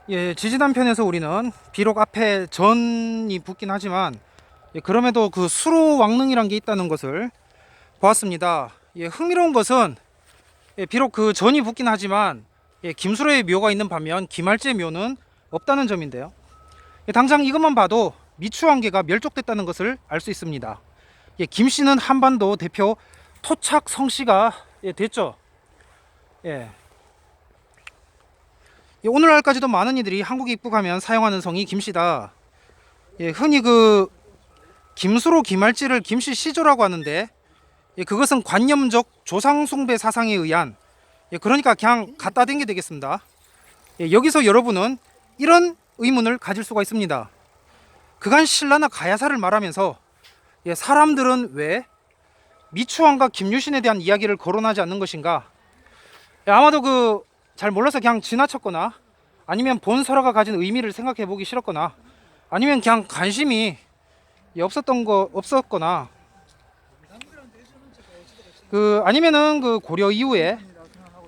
예, 지지단 편에서 우리는 비록 앞에 전이 붙긴 하지만 그럼에도 그 수로 왕릉이란 게 있다는 것을 보았습니다. 흥미로운 것은 비록 그 전이 붙긴 하지만 김수로의 묘가 있는 반면 김할제 묘는 없다는 점인데요. 당장 이것만 봐도 미추왕계가 멸족됐다는 것을 알 수 있습니다. 김씨는 한반도 대표 토착 성씨가 됐죠. 예. 오늘날까지도 많은 이들이 한국에 입국하면 사용하는 성이 김씨다. 흔히 그 김수로 김할지를 김씨 시조라고 하는데 그것은 관념적 조상 숭배 사상에 의한 그러니까 그냥 갖다 댄 게 되겠습니다. 여기서 여러분은 이런 의문을 가질 수가 있습니다. 그간 신라나 가야사를 말하면서 사람들은 왜 미추왕과 김유신에 대한 이야기를 거론하지 않는 것인가? 아마도 그 잘 몰라서 그냥 지나쳤거나 아니면 본 설화가 가진 의미를 생각해 보기 싫었거나 아니면 그냥 관심이 없었거나 그 아니면은 그 고려 이후에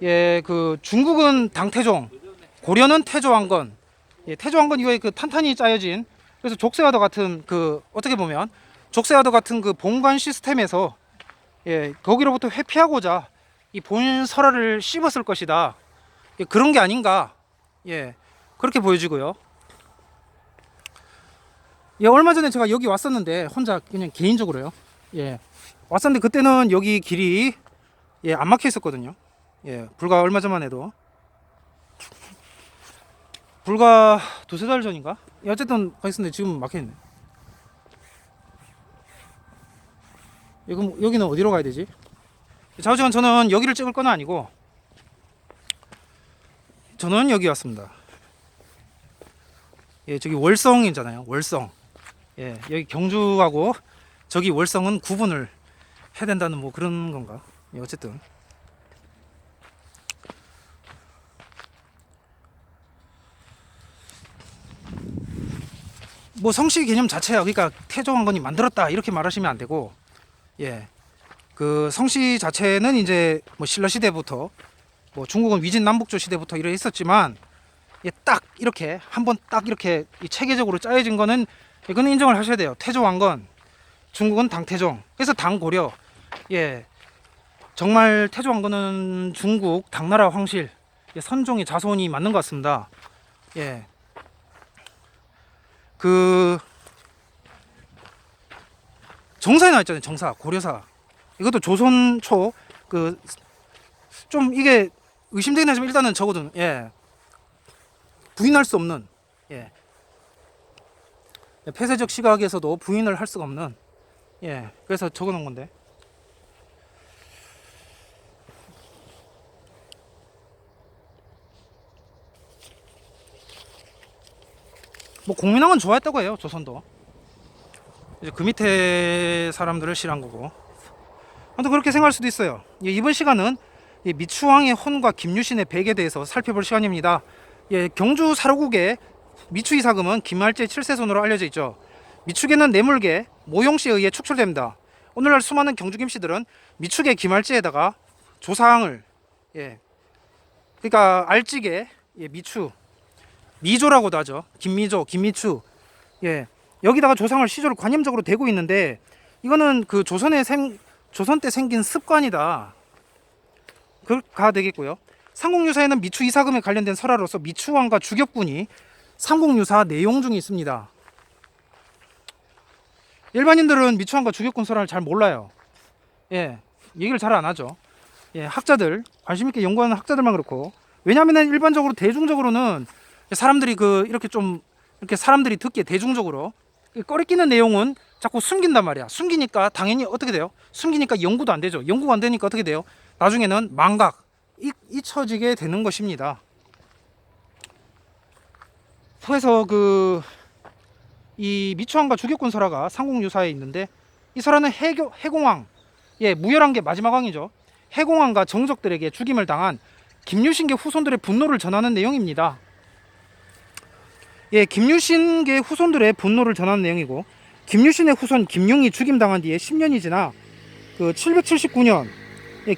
그 중국은 당태종, 고려는 태조왕건, 태조왕건 이후에 그 탄탄히 짜여진 그래서 족쇄와도 같은 그 어떻게 보면 족쇄와도 같은 그 본관 시스템에서 거기로부터 회피하고자 이 본 설화를 씹었을 것이다. 그런 게 아닌가. 그렇게 보여지고요. 얼마 전에 제가 여기 왔었는데 혼자 그냥 개인적으로요. 왔었는데 그때는 여기 길이 안 막혀 있었거든요. 불과 얼마 전만 해도 불과 두세 달 전인가? 어쨌든 가 있었는데 지금 막혀 있네. 그럼 여기는 어디로 가야 되지? 좌우지간 저는 여기를 찍을 건 아니고 저는 여기 왔습니다. 저기 월성이잖아요. 월성. 여기 경주하고 저기 월성은 구분을 해야 된다는 뭐 그런 건가? 어쨌든 뭐 성씨 개념 자체야. 그러니까 태조왕건이 만들었다 이렇게 말하시면 안 되고, 그 성씨 자체는 이제 뭐 신라 시대부터 뭐 중국은 위진 남북조 시대부터 이래 있었지만 딱 이렇게 한번 딱 이렇게 체계적으로 짜여진 거는 이거는 인정을 하셔야 돼요. 태조왕건, 중국은 당태종, 그래서 당고려. 정말 태조왕건은 중국 당나라 황실 선종의 자손이 맞는 것 같습니다. 그 정사에 나와 있잖아요. 정사, 고려사. 이것도 조선 초 그 좀 이게 의심되긴 하지만 일단은 적어둔 부인할 수 없는 폐쇄적 시각에서도 부인을 할 수가 없는 그래서 적어놓은 건데 뭐 공민왕은 좋아했다고 해요. 조선도 이제 그 밑에 사람들을 싫어한 거고 아무튼 그렇게 생각할 수도 있어요. 이번 시간은 미추왕의 혼과 김유신의 백에 대해서 살펴볼 시간입니다. 경주 사로국의 미추 이사금은 김할제 7세손으로 알려져 있죠. 미축에는 내물계 모용씨에 의해 축출됩니다. 오늘날 수많은 경주 김씨들은 미축의 김할제에다가 조상을 그러니까 알찌개 미추 미조라고도 하죠. 김미조, 김미추 여기다가 조상을 시조를 관념적으로 대고 있는데 이거는 그 조선 때 생긴 습관이다. 그가 되겠고요. 삼국유사에는 미추 이사금에 관련된 설화로서 미추왕과 주격군이 삼국유사 내용 중에 있습니다. 일반인들은 미추왕과 주격군 설화를 잘 몰라요. 얘기를 잘 안 하죠. 학자들, 관심 있게 연구하는 학자들만 그렇고, 왜냐하면 일반적으로 대중적으로는 사람들이 이렇게 사람들이 듣기에 대중적으로 꺼리끼는 내용은 자꾸 숨긴단 말이야. 숨기니까 당연히 어떻게 돼요? 숨기니까 연구도 안 되죠. 연구가 안 되니까 어떻게 돼요? 나중에는 망각, 잊혀지게 되는 것입니다. 그래서 이 미추왕과 주격군 설화가 삼국유사에 있는데 이 설화는 해공왕, 무열한 게 마지막 왕이죠. 해공왕과 정적들에게 죽임을 당한 김유신계 후손들의 분노를 전하는 내용입니다. 김유신계 후손들의 분노를 전하는 내용이고 김유신의 후손 김융이 죽임당한 뒤에 10년이 지나 그 779년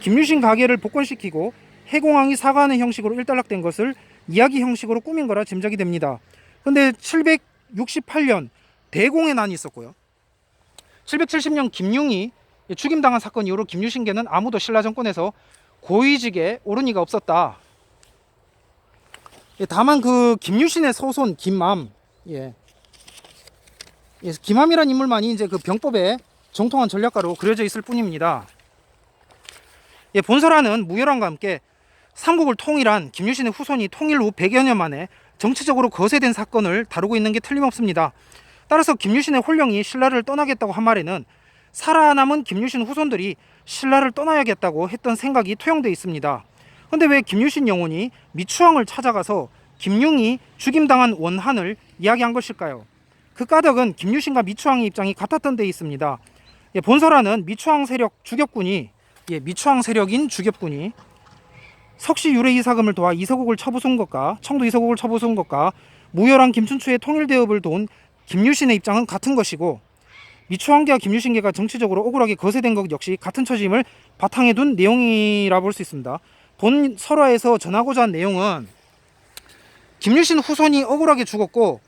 김유신 가계를 복권시키고 해공왕이 사과하는 형식으로 일단락된 것을 이야기 형식으로 꾸민 거라 짐작이 됩니다. 근데 768년 대공의 난이 있었고요. 770년 김융이 죽임당한 사건 이후로 김유신계는 아무도 신라 정권에서 고위직에 오른 이가 없었다. 다만 그 김유신의 서손 김암, 김암이란 인물만이 이제 그 병법의 정통한 전략가로 그려져 있을 뿐입니다. 본설화는 무열왕과 함께 삼국을 통일한 김유신의 후손이 통일 후 100여 년 만에 정치적으로 거세된 사건을 다루고 있는 게 틀림없습니다. 따라서 김유신의 홀령이 신라를 떠나겠다고 한 말에는 살아남은 김유신 후손들이 신라를 떠나야겠다고 했던 생각이 투영되어 있습니다. 그런데 왜 김유신 영혼이 미추왕을 찾아가서 김융이 죽임당한 원한을 이야기한 것일까요? 그 까닭은 김유신과 미추왕의 입장이 같았던 데 있습니다. 본설화는 미추왕 세력 주격군이 미추왕 세력인 주격군이 석시 유래 이사금을 도와 이서국을 쳐부순 것과 청도 이서국을 쳐부순 것과 무열왕 김춘추의 통일대업을 도운 김유신의 입장은 같은 것이고, 미추왕계와 김유신계가 정치적으로 억울하게 거세된 것 역시 같은 처짐을 바탕에 둔 내용이라 볼 수 있습니다. 본 설화에서 전하고자 한 내용은 김유신 후손이 억울하게 죽었고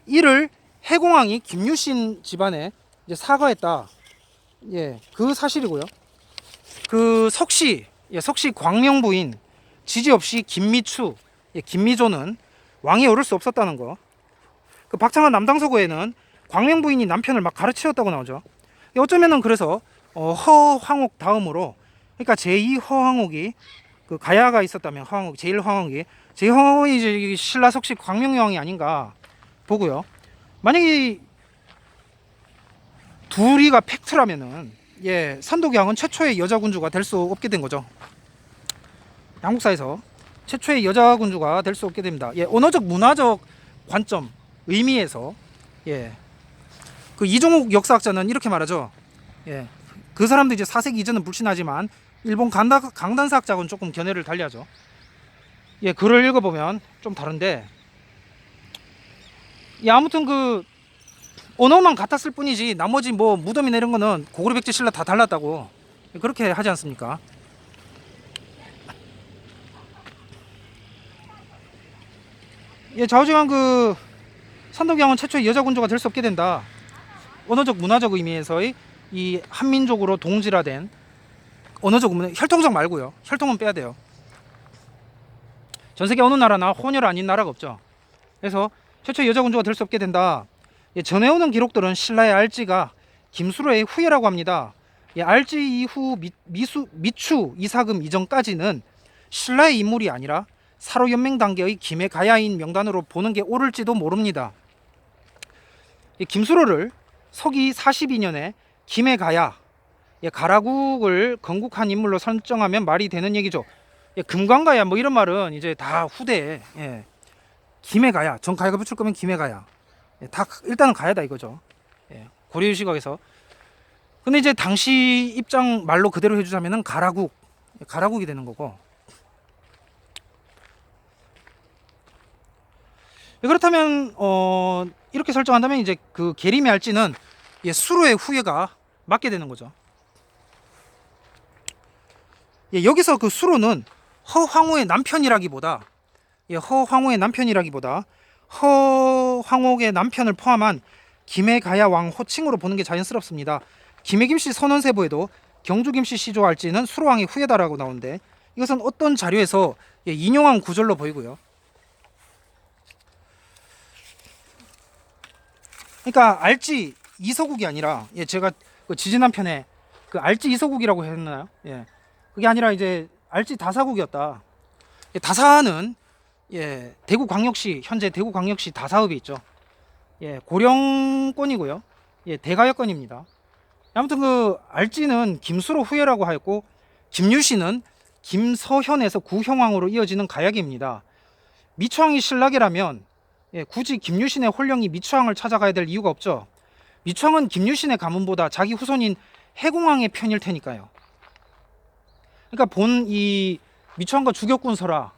이를 해공왕이 김유신 집안에 이제 사과했다. 그 사실이고요. 그 석시 광명 부인 지지 없이 김미추, 김미조는 왕이 오를 수 없었다는 거. 그 박창한 남당서고에는 광명 부인이 남편을 막 가르치었다고 나오죠. 어쩌면은 그래서 허황옥 다음으로, 그러니까 제2 허황옥이 그 가야가 있었다면 제1 허황옥이 이제 신라 석시 광명여왕이 아닌가 보고요. 만약에 둘이가 팩트라면은 선독여왕은 최초의 여자 군주가 될 수 없게 된 거죠. 한국사에서 최초의 여자 군주가 될 수 없게 됩니다. 언어적 문화적 관점 의미에서 그 이종욱 역사학자는 이렇게 말하죠. 그 사람도 이제 4세기 이전은 불신하지만 일본 강단사학자하고는 조금 견해를 달리하죠. 글을 읽어보면 좀 다른데, 아무튼 그 언어만 같았을 뿐이지 나머지 뭐 무덤이나 이런 거는 고구려 백제 신라 다 달랐다고 그렇게 하지 않습니까? 좌우지간 그 선덕여왕은 최초의 여자 군주가 될 수 없게 된다. 언어적 문화적 의미에서의 이 한민족으로 동질화된 언어적 의미, 혈통적 말고요. 혈통은 빼야 돼요. 전 세계 어느 나라나 혼혈 아닌 나라가 없죠. 그래서 최초의 여자 군주가 될 수 없게 된다. 전해오는 기록들은 신라의 알지가 김수로의 후예라고 합니다. 알지 이후 미추 이사금 이전까지는 신라의 인물이 아니라 사로 연맹 단계의 김의 가야인 명단으로 보는 게 옳을지도 모릅니다. 김수로를 서기 42년에 김의 가야, 가라국을 건국한 인물로 설정하면 말이 되는 얘기죠. 금관가야 뭐 이런 말은 이제 다 후대에 김의 가야, 전 가야가 붙일 거면 김의 가야, 다 일단은 가야다 이거죠. 고려의 시각에서. 근데 이제 당시 입장 말로 그대로 해주자면은 가라국이 되는 거고. 그렇다면 이렇게 설정한다면 이제 그 계림의 알지는 수로의 후예가 맡게 되는 거죠. 여기서 그 수로는 허황호의 남편이라기보다 허황옥의 남편을 포함한 김의 가야 왕 호칭으로 보는 게 자연스럽습니다. 김의 김씨 선원세보에도 경주 김씨 시조 알지는 수로왕의 후예다라고 나오는데, 이것은 어떤 자료에서 인용한 구절로 보이고요. 그러니까 알지 이서국이 아니라, 제가 그 지지난 편에 그 알지 이서국이라고 했나요? 그게 아니라 이제 알지 다사국이었다. 다사는 대구광역시, 현재 대구광역시 다사읍에 있죠. 고령권이고요. 대가여권입니다. 아무튼 그 알지는 김수로 후예라고 하였고, 김유신은 김서현에서 구형왕으로 이어지는 가야기입니다. 미추왕이 신라계라면 굳이 김유신의 홀령이 미추왕을 찾아가야 될 이유가 없죠. 미추왕은 김유신의 가문보다 자기 후손인 해공왕의 편일 테니까요. 그러니까 본 이 미추왕과 주격군 설화,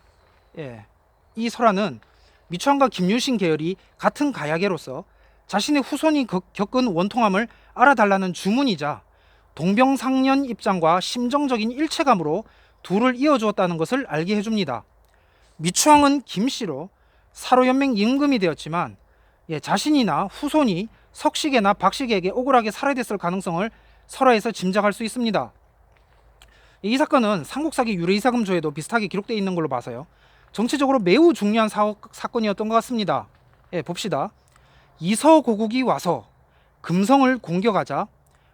이 설화는 미추왕과 김유신 계열이 같은 가야계로서 자신의 후손이 겪은 원통함을 알아달라는 주문이자 동병상련 입장과 심정적인 일체감으로 둘을 이어주었다는 것을 알게 해줍니다. 미추왕은 김씨로 사로연맹 임금이 되었지만 자신이나 후손이 석식에나 박식에게 억울하게 살해됐을 가능성을 설화에서 짐작할 수 있습니다. 이 사건은 삼국사기 유레이사금조에도 비슷하게 기록되어 있는 걸로 봐서요. 정치적으로 매우 중요한 사건이었던 것 같습니다. 봅시다. 이서고국이 와서 금성을 공격하자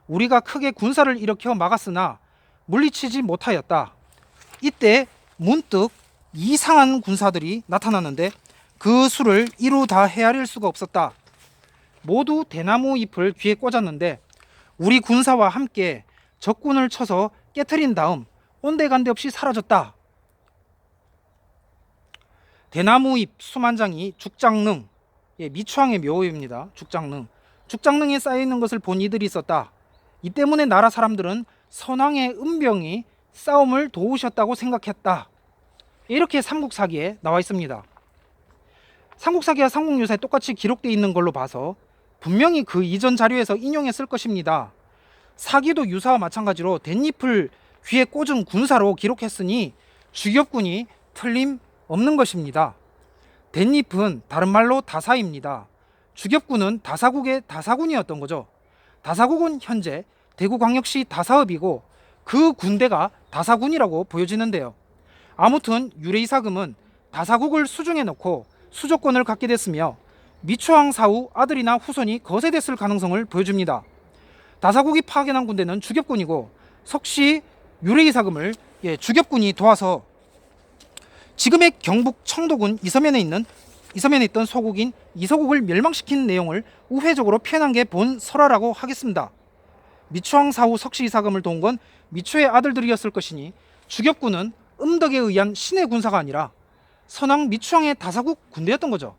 우리가 크게 군사를 일으켜 막았으나 물리치지 못하였다. 이때 문득 이상한 군사들이 나타났는데 그 수를 이루 다 헤아릴 수가 없었다. 모두 대나무 잎을 귀에 꽂았는데 우리 군사와 함께 적군을 쳐서 깨트린 다음 온데간데 없이 사라졌다. 대나무잎 수만장이 죽장릉, 미추왕의 묘입니다. 죽장릉에 쌓여있는 것을 본 이들이 있었다. 이 때문에 나라 사람들은 선왕의 은병이 싸움을 도우셨다고 생각했다. 이렇게 삼국사기에 나와 있습니다. 삼국사기와 삼국유사에 똑같이 기록되어 있는 걸로 봐서 분명히 그 이전 자료에서 인용했을 것입니다. 사기도 유사와 마찬가지로 댄잎을 귀에 꽂은 군사로 기록했으니 주격군이 틀림없는 것입니다. 댄잎은 다른 말로 다사입니다. 주격군은 다사국의 다사군이었던 거죠. 다사국은 현재 대구광역시 다사읍이고 그 군대가 다사군이라고 보여지는데요. 아무튼 유레이사금은 다사국을 수중에 넣고 수족권을 갖게 됐으며 미추왕 사후 아들이나 후손이 거세됐을 가능성을 보여줍니다. 다사국이 파견한 군대는 주격군이고 석시 유레이사금을 주격군이 도와서 지금의 경북 청도군 이서면에 있던 소국인 이서국을 멸망시킨 내용을 우회적으로 표현한 게 본 설화라고 하겠습니다. 미추왕 사후 석시 이사금을 도운 건 미추의 아들들이었을 것이니 주격군은 음덕에 의한 신의 군사가 아니라 선왕 미추왕의 다사국 군대였던 거죠.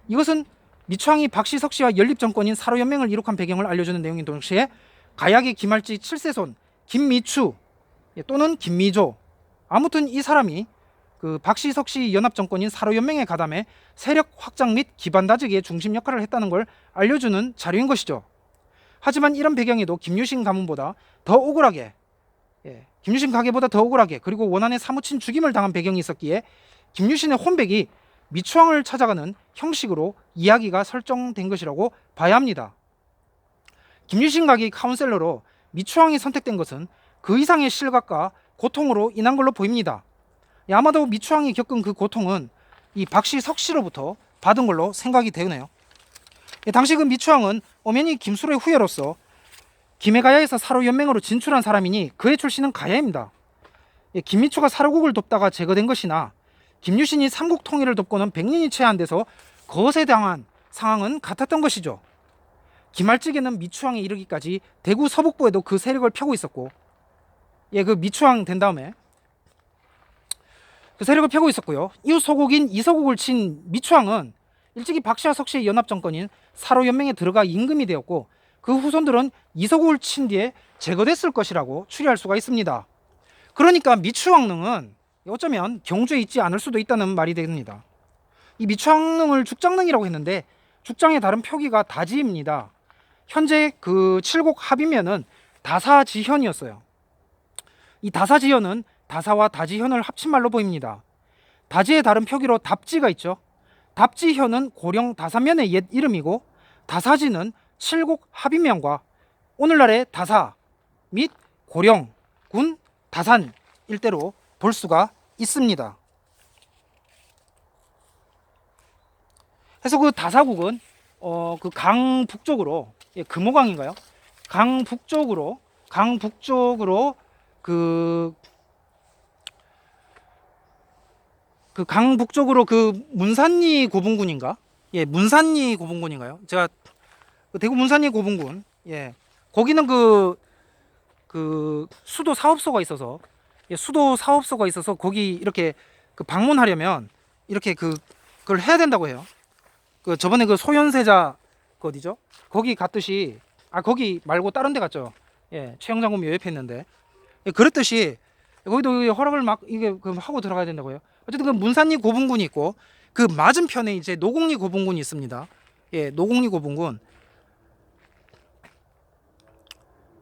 이것은 미추왕이 박씨 석씨와 연립정권인 사로연맹을 이룩한 배경을 알려주는 내용인 동시에 가약의 김할지 7세손 김미추 또는 김미조, 아무튼 이 사람이 그 박씨 석씨 연합정권인 사로연맹에 가담해 세력 확장 및 기반 다지기의 중심 역할을 했다는 걸 알려주는 자료인 것이죠. 하지만 이런 배경에도 김유신 가문보다 더 억울하게 김유신 가계보다 더 억울하게 그리고 원한에 사무친 죽임을 당한 배경이 있었기에 김유신의 혼백이 미추왕을 찾아가는 형식으로 이야기가 설정된 것이라고 봐야 합니다. 김유신 가계의 카운셀러로 미추왕이 선택된 것은 그 이상의 실각과 고통으로 인한 걸로 보입니다. 아마도 미추왕이 겪은 그 고통은 이 박씨 석씨로부터 받은 걸로 생각이 되네요. 당시 그 미추왕은 엄연히 김수로의 후예로서 김해가야에서 사로연맹으로 진출한 사람이니 그의 출신은 가야입니다. 김미추가 사로국을 돕다가 제거된 것이나 김유신이 삼국 통일을 돕고는 100년이 채 안 돼서 거세당한 상황은 같았던 것이죠. 김할직에는 미추왕에 이르기까지 대구 서북부에도 그 세력을 펴고 있었고 그 미추왕 된 다음에 그 세력을 펴고 있었고요. 이후 소국인 이서국을 친 미추왕은 일찍이 박씨와 석씨의 연합정권인 사로연맹에 들어가 임금이 되었고 그 후손들은 이서국을 친 뒤에 제거됐을 것이라고 추리할 수가 있습니다. 그러니까 미추왕릉은 어쩌면 경주에 있지 않을 수도 있다는 말이 됩니다. 이 미추왕릉을 죽장릉이라고 했는데 죽장의 다른 표기가 다지입니다. 현재 그 칠곡 합이면은 다사지현이었어요. 이 다사지현은 다사와 다지현을 합친 말로 보입니다. 다지의 다른 표기로 답지가 있죠. 답지현은 고령 다사면의 옛 이름이고 다사지는 칠곡 합의명과 오늘날의 다사 및 고령, 군, 다산 일대로 볼 수가 있습니다. 그래서 그 다사국은 그 강북쪽으로 금호강인가요? 강북쪽으로 그 강북쪽으로 그 문산리 고분군인가? 문산리 고분군인가요? 제가 대구 문산리 고분군 거기는 그 수도 사업소가 있어서 거기 이렇게 그 방문하려면 이렇게 그걸 해야 된다고 해요. 그 저번에 그 소현세자 그 어디죠? 거기 갔듯이 거기 말고 다른 데 갔죠. 최영 장군 묘 옆에 있는데 그랬듯이 거기도 허락을 막 이게 하고 들어가야 된다고요. 어쨌든 그 문산리 고분군이 있고 그 맞은편에 이제 노곡리 고분군이 있습니다. 노곡리 고분군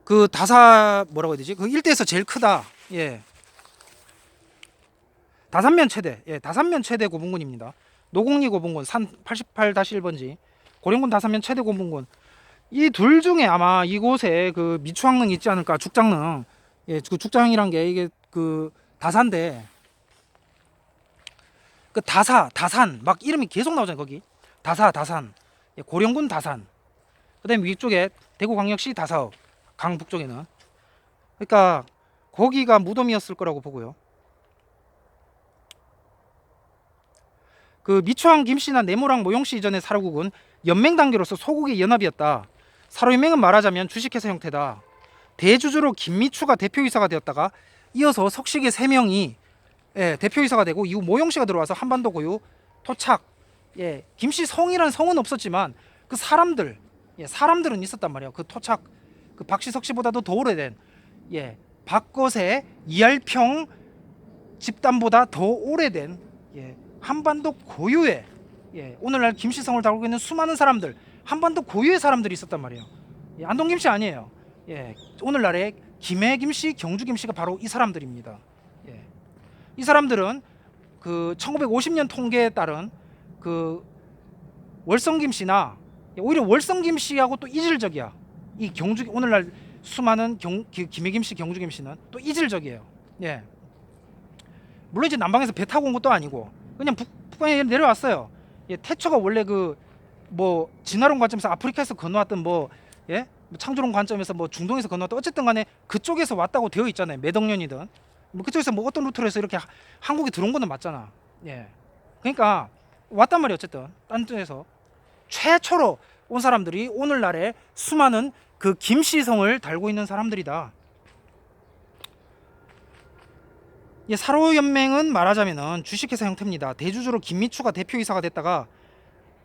그 다사 뭐라고 해야 되지? 그 일대에서 제일 크다. 다산면 최대, 다산면 최대 고분군입니다. 노곡리 고분군 산 88-1번지 고령군 다산면 최대 고분군. 이 둘 중에 아마 이곳에 그 미추황릉이 있지 않을까. 죽장릉. 그 죽장이란 게 이게 그 다산데, 그 다산 막 이름이 계속 나오잖아요. 거기 다산, 고령군 다산. 그다음에 위쪽에 대구광역시 다사읍, 강북쪽에는. 그러니까 거기가 무덤이었을 거라고 보고요. 그 미추황 김씨나 네모랑 모용씨 이전의 사로국은 연맹 단계로서 소국의 연합이었다. 사로연맹은 말하자면 주식회사 형태다. 대주주로 김미추가 대표이사가 되었다가 이어서 석식의 3명이 대표이사가 되고 이후 모용씨가 들어와서 한반도 고유 토착. 김씨 성이라는 성은 없었지만 그 사람들은 있었단 말이에요. 그 토착, 그 박씨 석씨보다도 더 오래된 박거세 이할평 집단보다 더 오래된 한반도 고유의 오늘날 김씨성을 다루고 있는 수많은 사람들, 한반도 고유의 사람들이 있었단 말이에요. 안동 김씨 아니에요. 오늘날의 김해 김씨, 경주 김씨가 바로 이 사람들입니다. 이 사람들은 그 1950년 통계에 따른 그 월성 김씨나 오히려 월성 김씨하고 또 이질적이야. 이 경주 오늘날 수많은 김해 김씨, 경주 김씨는 또 이질적이에요. 물론 이제 남방에서 배 타고 온 것도 아니고 그냥 북방에 내려왔어요. 태초가 원래 그 뭐 진화론 관점에서 아프리카에서 건너왔던 뭐 창조론 관점에서 뭐 중동에서 건너왔던 어쨌든 간에 그쪽에서 왔다고 되어 있잖아요. 몇 억년이든 뭐 그쪽에서 뭐 어떤 루트로 해서 이렇게 한국에 들어온 거는 맞잖아. 그러니까 왔단 말이에요. 어쨌든 딴 데에서 최초로 온 사람들이 오늘날의 수많은 그 김씨성을 달고 있는 사람들이다. 사로연맹은 말하자면은 주식회사 형태입니다. 대주주로 김미추가 대표이사가 됐다가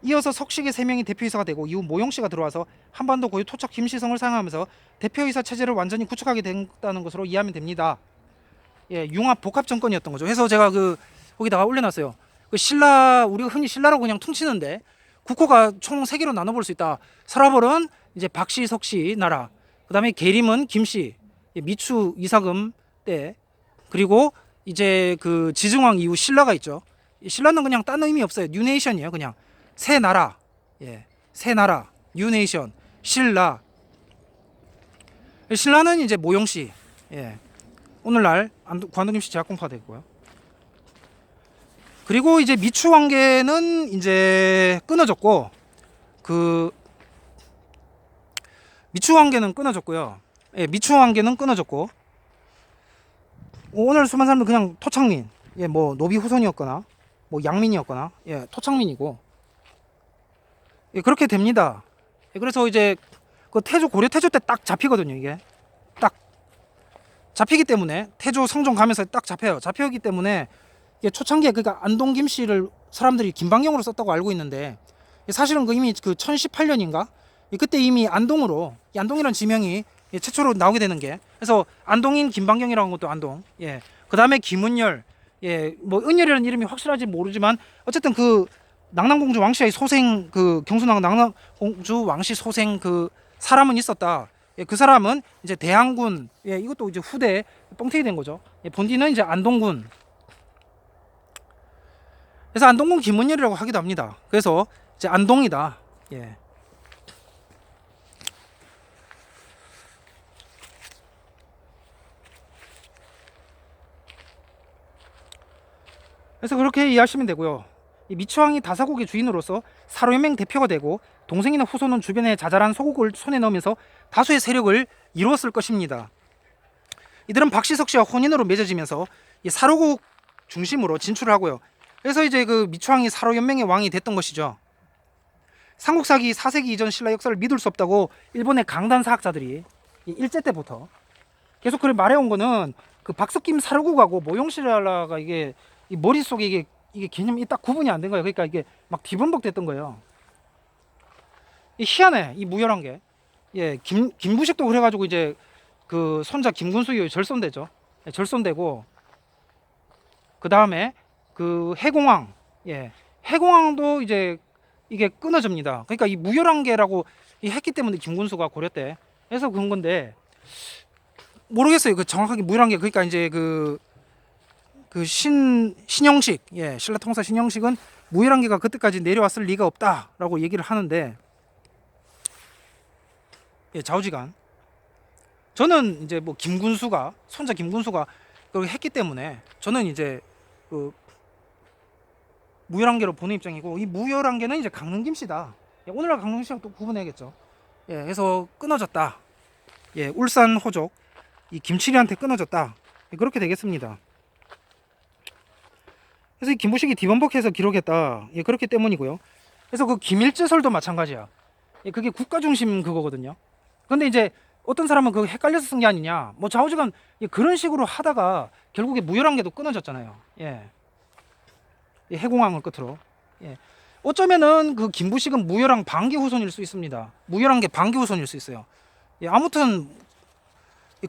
이어서 석식의 3명이 대표이사가 되고 이후 모용씨가 들어와서 한반도 고유 토착 김씨성을 사용하면서 대표이사 체제를 완전히 구축하게 됐다는 것으로 이해하면 됩니다. 융합 복합 정권이었던 거죠. 그래서 제가 그 거기다가 올려놨어요. 그 신라, 우리가 흔히 신라라고 그냥 퉁치는데 국호가 총 3개로 나눠볼 수 있다. 서라벌은 이제 박씨, 석씨 나라. 그 다음에 계림은 김씨, 미추, 이사금 때, 그리고 이제 그 지증왕 이후 신라가 있죠. 신라는 그냥 딴 의미 없어요. 뉴네이션이에요. 그냥 새 나라, 새 나라, 뉴네이션, 신라. 신라는 이제 모용씨, 오늘날 관동김씨 제약공파가 됐고요. 그리고 이제 미추 관계는 이제 끊어졌고, 그 미추 관계는 끊어졌고요. 미추 관계는 끊어졌고, 오늘 수많은 사람들 그냥 토착민, 뭐 노비 후손이었거나, 뭐 양민이었거나, 토착민이고, 그렇게 됩니다. 그래서 이제 그 태조 고려 태조 때 딱 잡히거든요. 이게 딱 잡히기 때문에 태조 성종 가면서 딱 잡혀요. 잡혀기 때문에 이게 초창기에 그러니까 안동 김씨를 사람들이 김방경으로 썼다고 알고 있는데 사실은 그 이미 그 1018년인가 그때 이미 안동으로 안동이라는 지명이 최초로 나오게 되는 게 그래서 안동인 김방경이라는 것도 안동. 그 다음에 김은열. 뭐 은열이라는 이름이 확실하지 모르지만 어쨌든 그 낙랑공주 왕씨의 소생 그 경순왕 낙랑공주 왕씨 소생 그 사람은 있었다. 그 사람은 이제 대항군. 이것도 이제 후대 뻥튀기 된 거죠. 본디는 이제 안동군. 그래서 안동군 김은열이라고 하기도 합니다. 그래서 이제 안동이다. 그래서 그렇게 이해하시면 되고요. 이 미추왕이 다사국의 주인으로서 사로연맹 대표가 되고 동생이나 후손은 주변에 자잘한 소국을 손에 넣으면서 다수의 세력을 이루었을 것입니다. 이들은 박씨석 씨와 혼인으로 맺어지면서 이 사로국 중심으로 진출을 하고요. 그래서 이제 그 미추왕이 사로연맹의 왕이 됐던 것이죠. 삼국사기 4세기 이전 신라 역사를 믿을 수 없다고 일본의 강단 사학자들이 일제 때부터 계속 그걸 말해온 거는 그 박석김 사로국하고 모용신라가 이게 이 머릿속에 이게 개념이 딱 구분이 안 된 거예요. 그러니까 이게 막 뒤범벅 됐던 거예요. 이 희한해. 이 무열한 게. 김부식도 그래가지고 이제 그 손자 김군수의 절손되죠. 절손되고 그 다음에 그 해공왕. 해공왕도 이제 이게 끊어집니다. 그러니까 이 무열한 게라고 했기 때문에 김군수가 고려 때 해서 그런 건데 모르겠어요. 그 정확하게 무열한 게 그러니까 이제 그 그 신영식, 예, 신라통사 신영식은 무열한계가 그때까지 내려왔을 리가 없다라고 얘기를 하는데, 예, 좌우지간. 저는 이제 뭐 김군수가 손자 김군수가 그렇게 했기 때문에 저는 이제 그 무열한계로 보는 입장이고, 이 무열한계는 이제 강릉 김씨다. 예, 오늘날 강릉 김씨랑 또 구분해야겠죠. 예, 해서 끊어졌다. 예, 울산 호족 이 김칠이한테 끊어졌다. 예, 그렇게 되겠습니다. 그래서 이 김부식이 뒤범벅해서 기록했다. 예, 그렇기 때문이고요. 그래서 그 김일제설도 마찬가지야. 예, 그게 국가 중심 그거거든요. 근데 이제 어떤 사람은 그거 헷갈려서 쓴 게 아니냐. 뭐 좌우지간 예, 그런 식으로 하다가 결국에 무열한계도 끊어졌잖아요. 예. 예, 해공항을 끝으로. 예. 어쩌면은 그 김부식은 무열한 반기 후손일 수 있습니다. 무열한계 반기 후손일 수 있어요. 예, 아무튼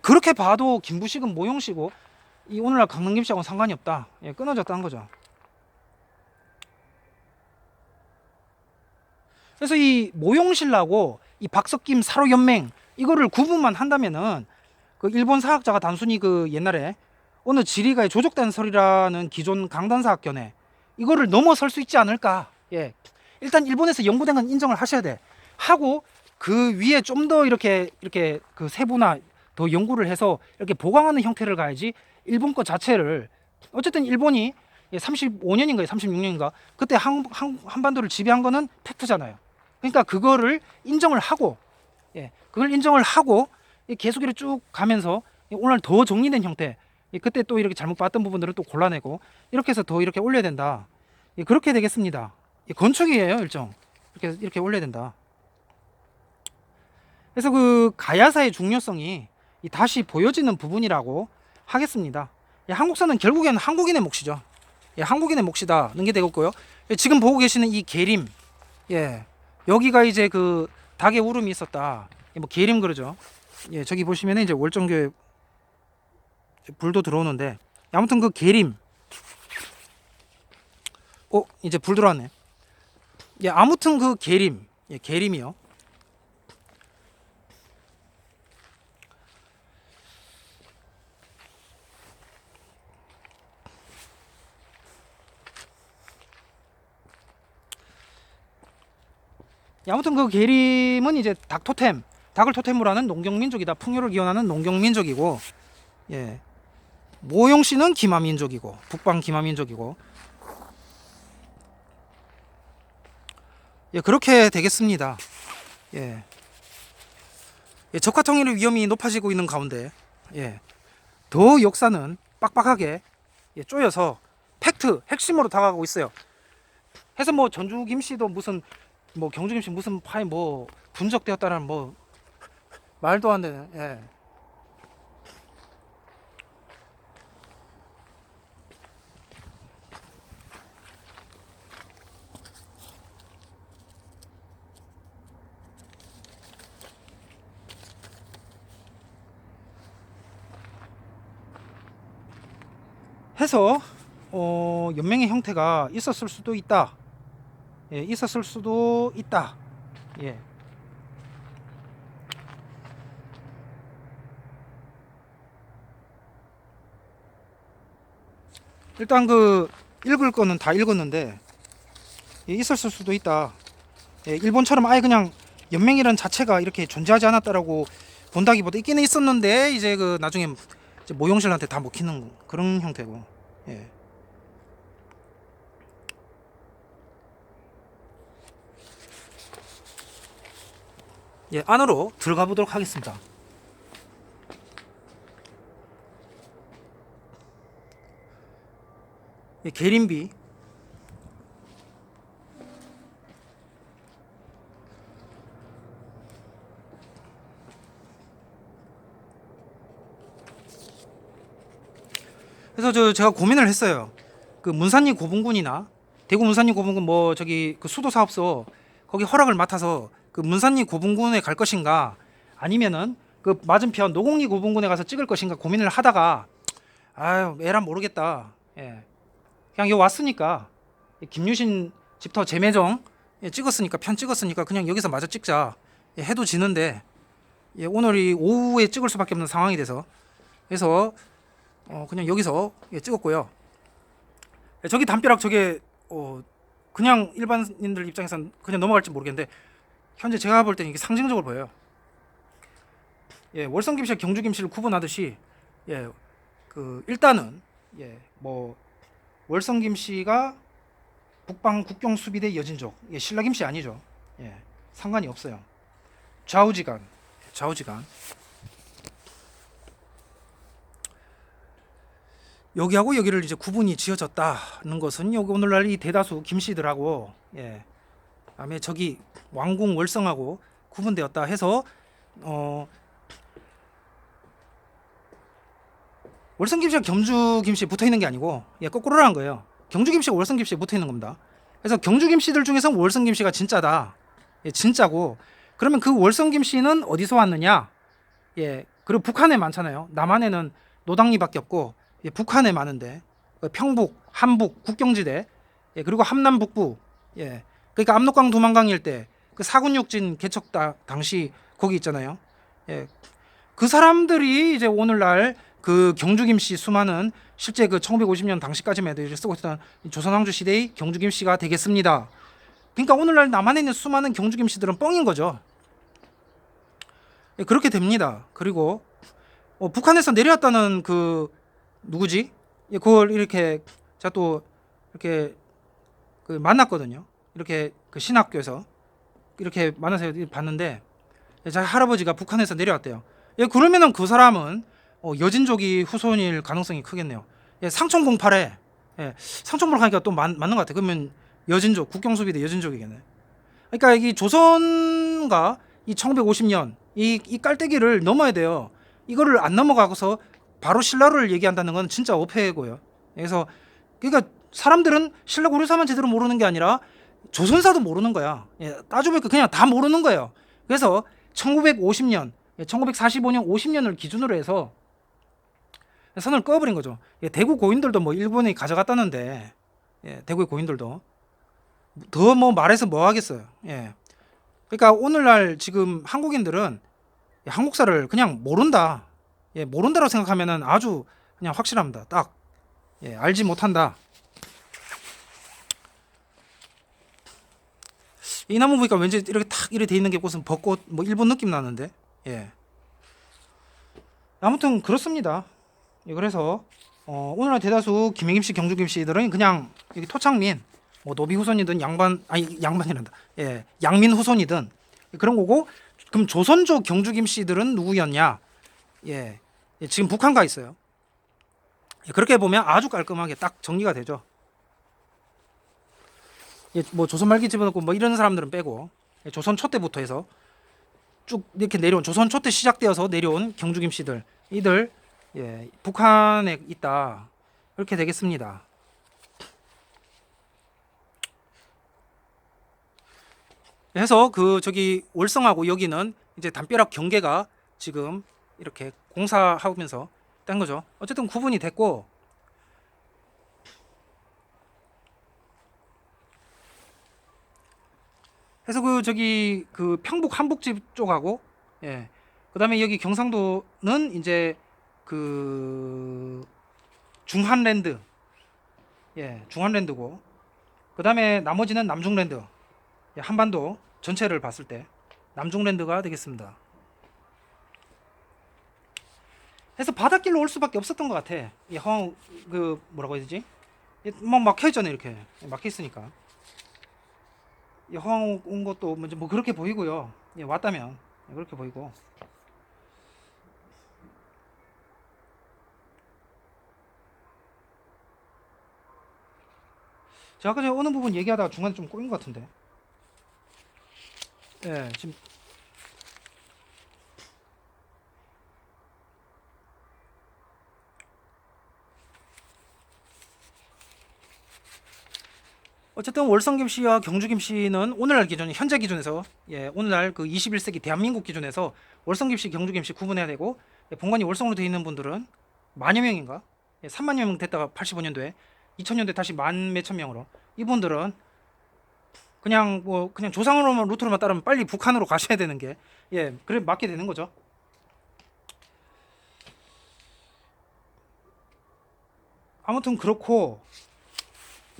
그렇게 봐도 김부식은 모용씨고 이 오늘날 강릉 김씨하고는 상관이 없다. 예, 끊어졌다는 거죠. 그래서 이 모용신라고 이 박석김 사로연맹 이거를 구분만 한다면은 그 일본 사학자가 단순히 그 옛날에 어느 지리가의 조족단설이라는 기존 강단사학견에 이거를 넘어설 수 있지 않을까. 예. 일단 일본에서 연구된 건 인정을 하셔야 돼. 하고 그 위에 좀 더 이렇게 그 세부나 더 연구를 해서 이렇게 보강하는 형태를 가야지 일본 거 자체를 어쨌든 일본이 35년인가 36년인가 그때 한반도를 지배한 거는 팩트잖아요. 그러니까 그거를 인정을 하고 예, 그걸 인정을 하고 계속 이렇게 쭉 가면서 오늘 더 정리된 형태 그때 또 이렇게 잘못 봤던 부분들을 또 골라내고 이렇게 해서 더 이렇게 올려야 된다. 그렇게 되겠습니다. 건축이에요, 일정. 이렇게 올려야 된다. 그래서 그 가야사의 중요성이 다시 보여지는 부분이라고 하겠습니다. 한국사는 결국에는 한국인의 몫이죠. 한국인의 몫이다는 게 되겠고요. 지금 보고 계시는 이 계림, 예, 여기가 이제 그 닭의 울음이 있었다. 뭐 계림 그러죠. 예, 저기 보시면 이제 월정교에 불도 들어오는데, 아무튼 그 계림, 이제 불 들어왔네. 예, 아무튼 그 계림, 예, 계림이요. 아무튼 그 계림은 이제 닭 토템, 닭을 토템으로 하는 농경민족이다. 풍요를 기원하는 농경민족이고, 예, 모용씨는 기마민족이고, 북방 기마민족이고, 예, 그렇게 되겠습니다. 예, 예, 적화통일의 위험이 높아지고 있는 가운데, 예, 더 역사는 빡빡하게 예, 쪼여서 팩트, 핵심으로 다가가고 있어요. 해서 뭐 전주 김씨도 무슨 뭐 경주 김씨 무슨 파이 뭐 분적되었다는 뭐 말도 안 되는. 예. 해서 연맹의 형태가 있었을 수도 있다. 예, 있었을 수도 있다. 예. 일단 그 읽을 거는 다 읽었는데 예, 있었을 수도 있다. 예, 일본처럼 아예 그냥 연맹이라는 자체가 이렇게 존재하지 않았다라고 본다기보다 있기는 있었는데 이제 그 나중에 이제 모용실한테 다 먹히는 그런 형태고. 예. 예, 안으로 들어가 보도록 하겠습니다. 예, 계림비. 그래서 제가 고민을 했어요. 그 문산리 고분군이나 대구 문산리 고분군 뭐 저기 그 수도 사업소 거기 허락을 맡아서 그 문산리 고분군에 갈 것인가 아니면은 그 맞은편 노곡리 고분군에 가서 찍을 것인가 고민을 하다가 아유 에라 모르겠다. 예. 그냥 여기 왔으니까 김유신 집터 재매정 예, 찍었으니까 편 찍었으니까 그냥 여기서 마저 찍자. 예, 해도 지는데 예, 오늘이 오후에 찍을 수밖에 없는 상황이 돼서 그래서 그냥 여기서 예, 찍었고요. 저기 담벼락 저게 그냥 일반인들 입장에서는 그냥 넘어갈지 모르겠는데 현재 제가 볼 때는 이게 상징적으로 보여요. 예, 월성 김씨와 경주 김씨를 구분하듯이 예, 그 일단은 예, 뭐 월성 김씨가 북방 국경 수비대 여진족, 예, 신라 김씨 아니죠. 예, 상관이 없어요. 좌우지간, 좌우지간. 여기하고 여기를 이제 구분이 지어졌다는 것은 여기 오늘날 이 대다수 김씨들하고 예, 다음에 저기 왕궁 월성하고 구분되었다 해서 월성 김씨와 경주 김씨 붙어 있는 게 아니고 예, 거꾸로라는 거예요. 경주 김씨가 월성 김씨에 붙어 있는 겁니다. 그래서 경주 김씨들 중에서 월성 김씨가 진짜다. 예, 진짜고 그러면 그 월성 김씨는 어디서 왔느냐? 예, 그리고 북한에 많잖아요. 남한에는 노당리밖에 없고 예, 북한에 많은데 평북, 함북, 국경지대 예, 그리고 함남 북부 예, 그러니까 압록강 두만강 일대 그 사군육진 개척 당시 거기 있잖아요. 예, 그 사람들이 이제 오늘날 그 경주 김씨 수많은 실제 그 1950년 당시까지만 해도 쓰고 있던 조선왕조 시대의 경주 김씨가 되겠습니다. 그러니까 오늘날 남한에 있는 수많은 경주 김씨들은 뻥인 거죠. 예, 그렇게 됩니다. 그리고 북한에서 내려왔다는 그 누구지? 예, 그걸 이렇게 제가 또 이렇게 그 만났거든요. 이렇게 그 신학교에서 이렇게 만나서 봤는데 제 할아버지가 북한에서 내려왔대요. 예, 그러면은 그 사람은 여진족이 후손일 가능성이 크겠네요. 예, 상천공팔에 예, 상천공 하니까 또 맞는 것 같아요. 그러면 여진족 국경수비대 여진족이겠네. 그러니까 이 조선과 이 1950년 이 깔때기를 넘어야 돼요. 이거를 안 넘어가고서 바로 신라를 얘기한다는 건 진짜 어폐고요. 그래서 그러니까 사람들은 신라 고려사만 제대로 모르는 게 아니라 조선사도 모르는 거야. 예, 따져보니까 그냥 다 모르는 거예요. 그래서 1950년, 1945년, 50년을 기준으로 해서 선을 꺼버린 거죠. 예, 대구 고인들도 뭐 일본이 가져갔다는데, 예, 대구의 고인들도 더 뭐 말해서 뭐 하겠어요. 예. 그러니까 오늘날 지금 한국인들은 한국사를 그냥 모른다. 예, 모른다고 생각하면은 아주 그냥 확실합니다. 딱 예, 알지 못한다. 이 나무 보니까 왠지 이렇게 탁 이렇게 돼 있는 게 무슨 벚꽃 뭐 일본 느낌 나는데. 예. 아무튼 그렇습니다. 예, 그래서 오늘날 대다수 김해김씨, 경주김씨들은 그냥 여기 토착민, 뭐 노비 후손이든 양반이란다. 예, 양민 후손이든 그런 거고. 그럼 조선족 경주김씨들은 누구였냐? 예, 예, 지금 북한 가 있어요. 예, 그렇게 보면 아주 깔끔하게 딱 정리가 되죠. 예, 뭐 조선 말기 집어넣고 뭐 이런 사람들은 빼고 예, 조선 초 때부터 해서 쭉 이렇게 내려온 조선 초 때 시작되어서 내려온 경주김씨들 이들 예, 북한에 있다 이렇게 되겠습니다. 해서 그 저기 월성하고 여기는 이제 담벼락 경계가 지금 이렇게 공사하면서 딴 거죠. 어쨌든 구분이 됐고 해서 그 저기 그 평북 한북집 쪽하고 예. 그다음에 여기 경상도는 이제 그 중한랜드 예, 중한랜드고 그다음에 나머지는 남중랜드 예, 한반도 전체를 봤을 때 남중랜드가 되겠습니다. 해서 바닷길로 올 수밖에 없었던 것 같아. 이 허, 그 뭐라고 해야 되지? 막 막혀 있잖아요, 이렇게 막혀 있으니까. 이 허 온 것도 먼저 뭐 그렇게 보이고요. 예, 왔다면 그렇게 보이고. 제가 아까 전에 어느 부분 얘기하다가 중간에 좀 꼬인 것 같은데. 예, 지금 어쨌든 월성김씨와 경주김씨는 오늘날 기준, 현재 기준에서 예, 오늘날 그 21세기 대한민국 기준에서 월성김씨, 경주김씨 구분해야 되고 예, 본관이 월성으로 되어 있는 분들은 만여 명인가? 예, 3만여 명 됐다가 85년도에 2000년대 다시 만 몇천 명으로 이분들은 그냥 뭐 그냥 조상으로만 루트로만 따르면 빨리 북한으로 가셔야 되는 게 예, 그래 맞게 되는 거죠. 아무튼 그렇고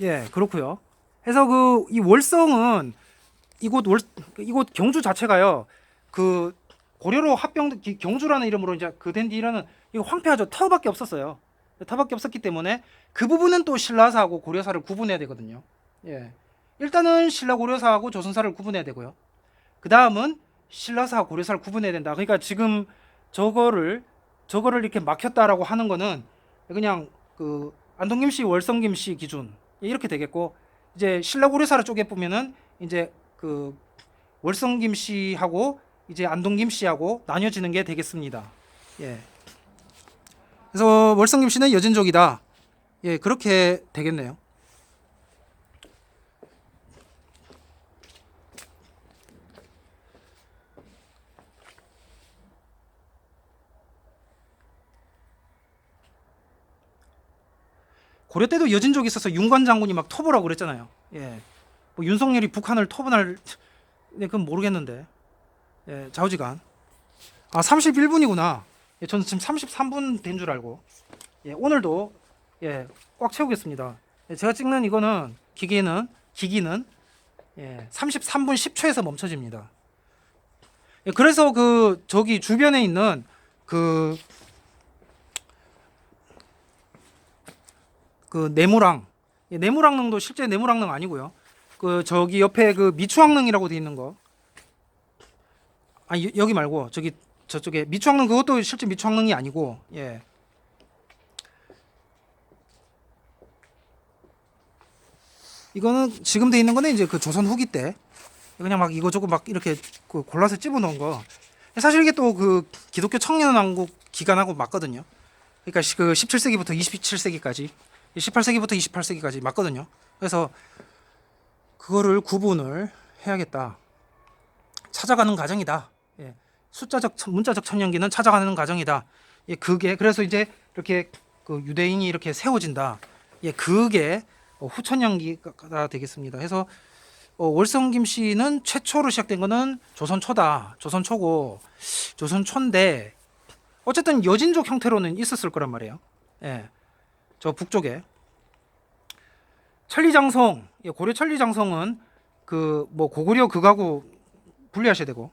예, 그렇고요. 해서 그 이 월성은 이곳 경주 자체가요. 그 고려로 경주라는 이름으로 이제 그 된 뒤로는 이거 황폐하죠. 터밖에 없었어요. 터밖에 없었기 때문에 그 부분은 또 신라사하고 고려사를 구분해야 되거든요. 예. 일단은 신라 고려사하고 조선사를 구분해야 되고요. 그 다음은 신라사 고려사를 구분해야 된다. 그러니까 지금 저거를 이렇게 막혔다라고 하는 거는 그냥 그 안동김씨, 월성김씨 기준 이렇게 되겠고, 이제 신라 고려사를 쪼개 보면은 이제 그 월성김씨하고 이제 안동김씨하고 나뉘어지는 게 되겠습니다. 예. 그래서 월성김씨는 여진족이다. 예, 그렇게 되겠네요. 고려 때도 여진족이 있어서 윤관 장군이 막 토벌하고 그랬잖아요. 예. 뭐 윤석열이 북한을 토벌할, 네, 그건 모르겠는데. 예, 좌우지간. 아, 31분이구나. 예, 저는 지금 33분 된 줄 알고. 예, 오늘도 예, 꽉 채우겠습니다. 예, 제가 찍는 이거는 기기는 예, 33분 10초에서 멈춰집니다. 예, 그래서 그 저기 주변에 있는 그 네모랑, 예, 네모랑릉도 실제 네모랑릉 아니고요. 그 저기 옆에 그 미추왕릉이라고 돼 있는 거. 아, 여기 말고 저기 저쪽에 미추왕릉, 그것도 실제 미추왕릉이 아니고, 예. 이거는 지금 돼 있는 거는 이제 그 조선 후기 때 그냥 막 이거저거 막 이렇게 그 골라서 집어 넣은 거. 사실 이게 또 그 기독교 청년왕국 기간하고 맞거든요. 그러니까 그 17세기부터 27세기까지, 18세기부터 28세기까지 맞거든요. 그래서 그거를 구분을 해야겠다. 찾아가는 과정이다. 예. 문자적 천년기는 찾아가는 과정이다. 예, 그게 그래서 이제 이렇게 그 유대인이 이렇게 세워진다. 예, 그게 후천년기가 되겠습니다. 그래서 월성 김씨는 최초로 시작된 거는 조선 초다. 조선 초고, 조선 초인데 어쨌든 여진족 형태로는 있었을 거란 말이에요. 예, 저 북쪽에 천리장성, 예, 고려 천리장성은 그 뭐 고구려 그가구 분리하셔야 되고,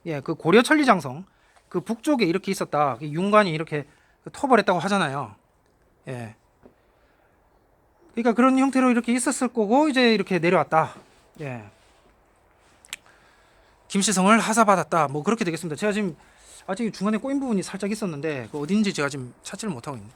예, 그 고려 천리장성 그 북쪽에 이렇게 있었다. 윤관이 이렇게 토벌했다고 하잖아요. 예, 그러니까 그런 형태로 이렇게 있었을 거고 이제 이렇게 내려왔다. 예, 김씨성을 하사받았다. 뭐 그렇게 되겠습니다. 제가 지금 아직 중간에 꼬인 부분이 살짝 있었는데 그 어딘지 제가 지금 찾지를 못하고 있네요.